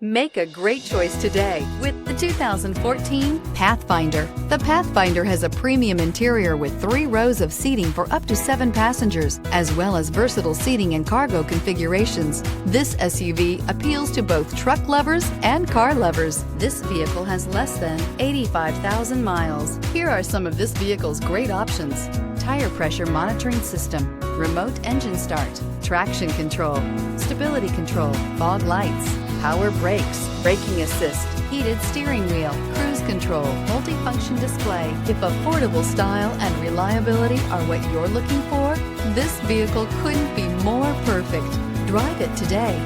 Make a great choice today with the 2014 Pathfinder. The Pathfinder has a premium interior with 3 rows of seating for up to 7 passengers, as well as versatile seating and cargo configurations. This SUV appeals to both truck lovers and car lovers. This vehicle has less than 85,000 miles. Here are some of this vehicle's great options: tire pressure monitoring system, remote engine start, traction control, stability control, fog lights, power brakes, braking assist, heated steering wheel, cruise control, multifunction display. If affordable style and reliability are what you're looking for, this vehicle couldn't be more perfect. Drive it today.